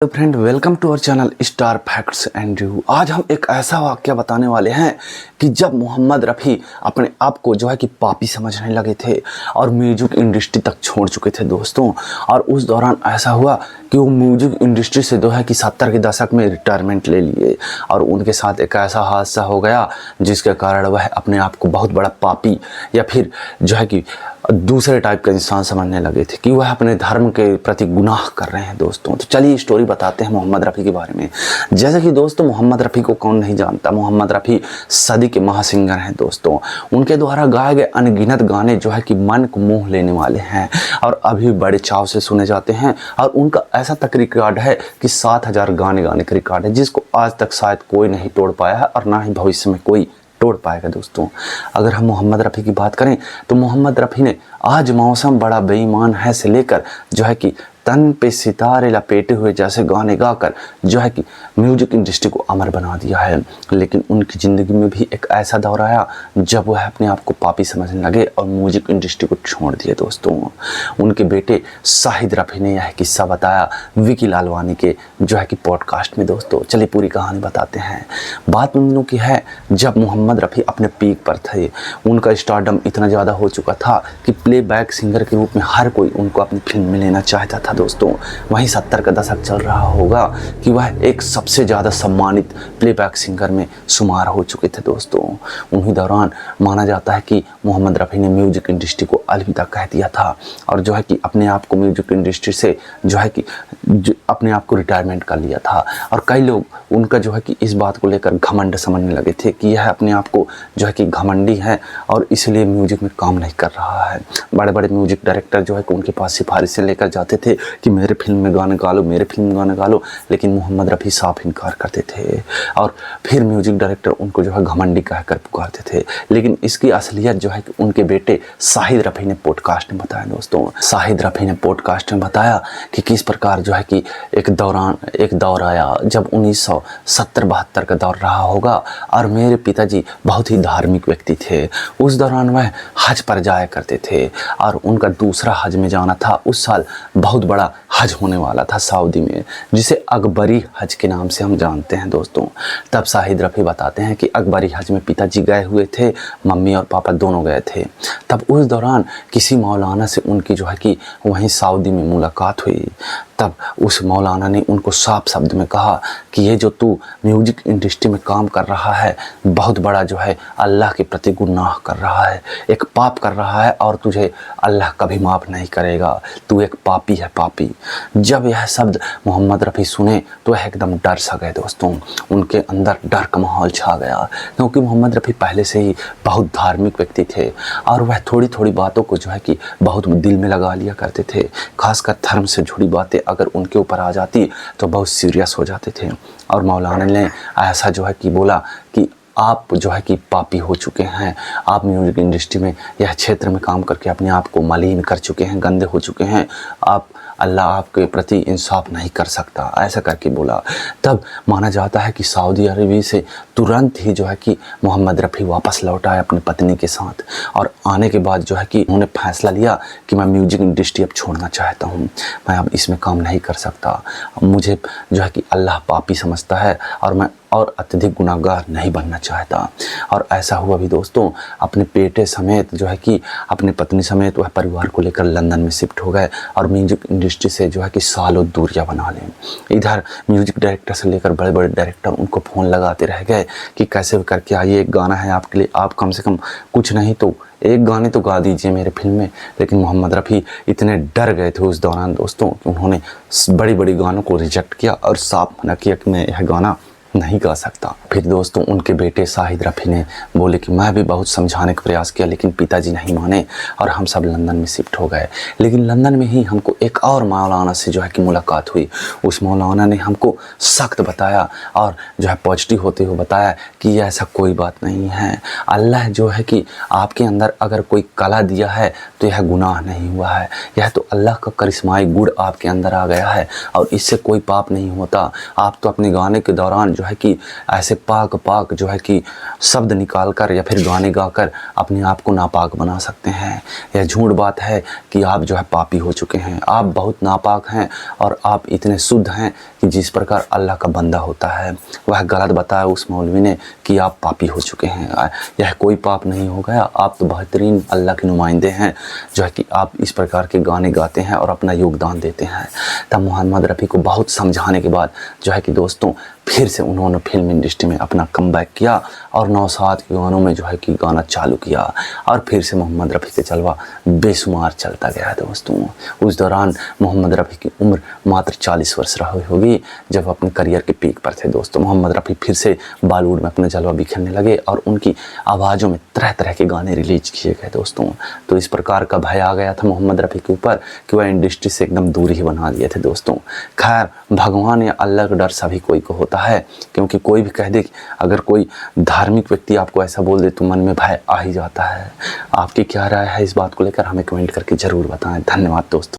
Hello friend, welcome to our channel star facts and review. आज हम एक ऐसा वाक्य बताने वाले हैं कि जब मोहम्मद रफ़ी अपने आप को जो है कि पापी समझने लगे थे और म्यूजिक इंडस्ट्री तक छोड़ चुके थे दोस्तों। और उस दौरान ऐसा हुआ कि वो म्यूजिक इंडस्ट्री से जो है कि 70 के दशक में रिटायरमेंट ले लिए और उनके साथ एक ऐसा हादसा हो गया जिसके कारण वह अपने आप को बहुत बड़ा पापी या फिर जो है कि दूसरे टाइप का इंसान समझने लगे थे कि वह अपने धर्म के प्रति गुनाह कर रहे हैं दोस्तों। तो चलिए स्टोरी बताते हैं मोहम्मद रफ़ी के बारे में। जैसे कि दोस्तों, मोहम्मद रफ़ी को कौन नहीं जानता। मोहम्मद रफ़ी सदी के महासिंगर हैं दोस्तों। उनके द्वारा गाए गए अनगिनत गाने जो है कि मन को मोह लेने वाले हैं और अभी बड़े चाव से सुने जाते हैं। और उनका ऐसा तक रिकॉर्ड है कि 7000 गाने गाने का रिकॉर्ड है, जिसको आज तक शायद कोई नहीं तोड़ पाया है और ना ही भविष्य में कोई तोड़ पाएगा दोस्तों। अगर हम मोहम्मद रफ़ी की बात करें तो मोहम्मद रफ़ी ने आज मौसम बड़ा बेईमान है से लेकर जो है कि तन पे सितारे लपेटे हुए जैसे गाने गाकर जो है कि म्यूजिक इंडस्ट्री को अमर बना दिया है। लेकिन उनकी ज़िंदगी में भी एक ऐसा दौर आया जब वह अपने आप को पापी समझने लगे और म्यूजिक इंडस्ट्री को छोड़ दिए दोस्तों। उनके बेटे शाहिद रफ़ी ने यह किस्सा बताया विकी लालवानी के जो है कि पॉडकास्ट में दोस्तों। चलिए पूरी कहानी बताते हैं। बात उन दिनों की है जब मोहम्मद रफ़ी अपने पीक पर थे। उनका स्टारडम इतना ज़्यादा हो चुका था कि प्लेबैक सिंगर के रूप में हर कोई उनको अपनी फिल्म में लेना चाहता था दोस्तों। वहीं 70 का दशक चल रहा होगा कि वह एक सबसे ज़्यादा सम्मानित प्लेबैक सिंगर में शुमार हो चुके थे दोस्तों। उन्हीं दौरान माना जाता है कि मोहम्मद रफ़ी ने म्यूजिक इंडस्ट्री को अलविदा कह दिया था और जो है कि अपने आप को म्यूजिक इंडस्ट्री से जो है कि अपने आप को रिटायरमेंट कर लिया था। और कई लोग उनका जो है कि इस बात को लेकर घमंड समझने लगे थे कि यह अपने आप को जो है कि घमंडी है और इसलिए म्यूजिक में काम नहीं कर रहा है। बड़े बड़े म्यूजिक डायरेक्टर जो है कि उनके पास सिफारिशें लेकर जाते थे कि मेरे फिल्म में गाने गा लो, मेरे फिल्म में गाने गा लो, लेकिन मोहम्मद रफ़ी साफ इनकार करते थे और फिर म्यूजिक डायरेक्टर उनको जो है घमंडी कहकर पुकारते थे। लेकिन इसकी असलियत जो है कि उनके बेटे शाहिद रफ़ी ने पॉडकास्ट में बताया दोस्तों। शाहिद रफ़ी ने पॉडकास्ट में बताया कि किस प्रकार जो है कि एक दौर आया जब 1970-72 का दौर रहा होगा और मेरे पिताजी बहुत ही धार्मिक व्यक्ति थे। उस दौरान वह हज पर जाया करते थे और उनका दूसरा हज में जाना था। उस साल बहुत बड़ा हज होने वाला था सऊदी में, जिसे अकबरी हज के नाम से हम जानते हैं दोस्तों। तब शाहिद रफ़ी बताते हैं कि अकबरी हज में पिताजी गए हुए थे, मम्मी और पापा दोनों गए थे। तब उस दौरान किसी मौलाना से उनकी जो है कि वहीं सऊदी में मुलाकात हुई। तब उस मौलाना ने उनको साफ शब्द में कहा कि ये जो तू म्यूजिक इंडस्ट्री में काम कर रहा है बहुत बड़ा जो है अल्लाह के प्रति गुनाह कर रहा है, एक पाप कर रहा है और तुझे अल्लाह कभी माफ़ नहीं करेगा। तू एक पापी है, पापी। जब यह शब्द मोहम्मद रफ़ी सुने तो वह एकदम डर सा गए दोस्तों। उनके अंदर डर का माहौल छा गया क्योंकि मोहम्मद रफ़ी पहले से ही बहुत धार्मिक व्यक्ति थे और वह थोड़ी थोड़ी बातों को जो है कि बहुत दिल में लगा लिया करते थे। खासकर धर्म से जुड़ी बातें अगर उनके ऊपर आ जाती तो बहुत सीरियस हो जाते थे। और मौलाना ने ऐसा जो है कि बोला कि आप जो है कि पापी हो चुके हैं, आप म्यूजिक इंडस्ट्री में यह क्षेत्र में काम करके अपने आप को मलिन कर चुके हैं, गंदे हो चुके हैं, आप अल्लाह आपके प्रति इंसाफ नहीं कर सकता, ऐसा करके बोला। तब माना जाता है कि सऊदी अरब से तुरंत ही जो है कि मोहम्मद रफ़ी वापस लौट आए अपनी पत्नी के साथ और आने के बाद जो है कि उन्होंने फैसला लिया कि मैं म्यूजिक इंडस्ट्री अब छोड़ना चाहता हूँ, मैं अब इसमें काम नहीं कर सकता, मुझे जो है कि अल्लाह पापी समझता है और मैं और अत्यधिक गुनाहगार नहीं बनना चाहता। और ऐसा हुआ भी दोस्तों, अपने बेटे समेत जो है कि अपने पत्नी समेत वह परिवार को लेकर लंदन में शिफ्ट हो गए और म्यूजिक इंडस्ट्री से जो है कि सालों दूरियां बना लें। इधर म्यूजिक डायरेक्टर से लेकर बड़े बड़े डायरेक्टर उनको फ़ोन लगाते रह गए कि कैसे करके आइए, एक गाना है आपके लिए, आप कम से कम कुछ नहीं तो एक गाने तो गा दीजिए मेरे फिल्म में। लेकिन मोहम्मद रफ़ी इतने डर गए थे उस दौरान दोस्तों कि उन्होंने बड़ी बड़ी गानों को रिजेक्ट किया और साफ मना किया कि मैं यह गाना नहीं गा सकता। फिर दोस्तों उनके बेटे शाहिद रफ़ी ने बोले कि मैं भी बहुत समझाने का प्रयास किया लेकिन पिताजी नहीं माने और हम सब लंदन में शिफ्ट हो गए। लेकिन लंदन में ही हमको एक और मौलाना से जो है कि मुलाकात हुई। उस मौलाना ने हमको सख्त बताया और जो है पॉजिटिव होते हुए बताया कि ऐसा कोई बात नहीं है, अल्लाह जो है कि आपके अंदर अगर कोई कला दिया है तो यह गुनाह नहीं हुआ है, यह तो अल्लाह का करिश्माई गुण आपके अंदर आ गया है और इससे कोई पाप नहीं होता। आप तो अपने गाने के दौरान जो है कि ऐसे पाक पाक जो है कि शब्द निकाल कर या फिर गाने गाकर अपने आप को नापाक बना सकते हैं। यह झूठ बात है कि आप जो है पापी हो चुके हैं, आप बहुत नापाक हैं और आप इतने शुद्ध हैं कि जिस प्रकार अल्लाह का बंदा होता है वह गलत बताया उस मौलवी ने कि आप पापी हो चुके हैं। यह कोई पाप नहीं हो गया, आप तो बेहतरीन अल्लाह के नुमाइंदे हैं जो है कि आप इस प्रकार के गाने गाते हैं और अपना योगदान देते हैं। तब मोहम्मद रफ़ी को बहुत समझाने के बाद जो है कि दोस्तों फिर से उन्होंने फिल्म इंडस्ट्री में अपना कमबैक किया और नौशाद के गानों में जो है कि गाना चालू किया और फिर से मोहम्मद रफ़ी का जलवा बेशुमार चलता गया दोस्तों। उस दौरान मोहम्मद रफ़ी की उम्र मात्र 40 वर्ष रही होगी जब अपने करियर के पीक पर थे दोस्तों। मोहम्मद रफ़ी फिर से बॉलीवुड में अपना जलवा बिखेरने लगे और उनकी आवाज़ों में तरह तरह के गाने रिलीज किए गए दोस्तों। तो इस प्रकार का भय आ गया था मोहम्मद रफ़ी के ऊपर कि वह इंडस्ट्री से एकदम दूर ही बना दिए थे दोस्तों। खैर भगवान या अल्लाह का डर सभी कोई को होता है, क्योंकि कोई भी कह दे, अगर कोई धार्मिक व्यक्ति आपको ऐसा बोल दे तो मन में भय आ ही जाता है। आपकी क्या राय है इस बात को लेकर हमें कमेंट करके ज़रूर बताएं। धन्यवाद दोस्तों।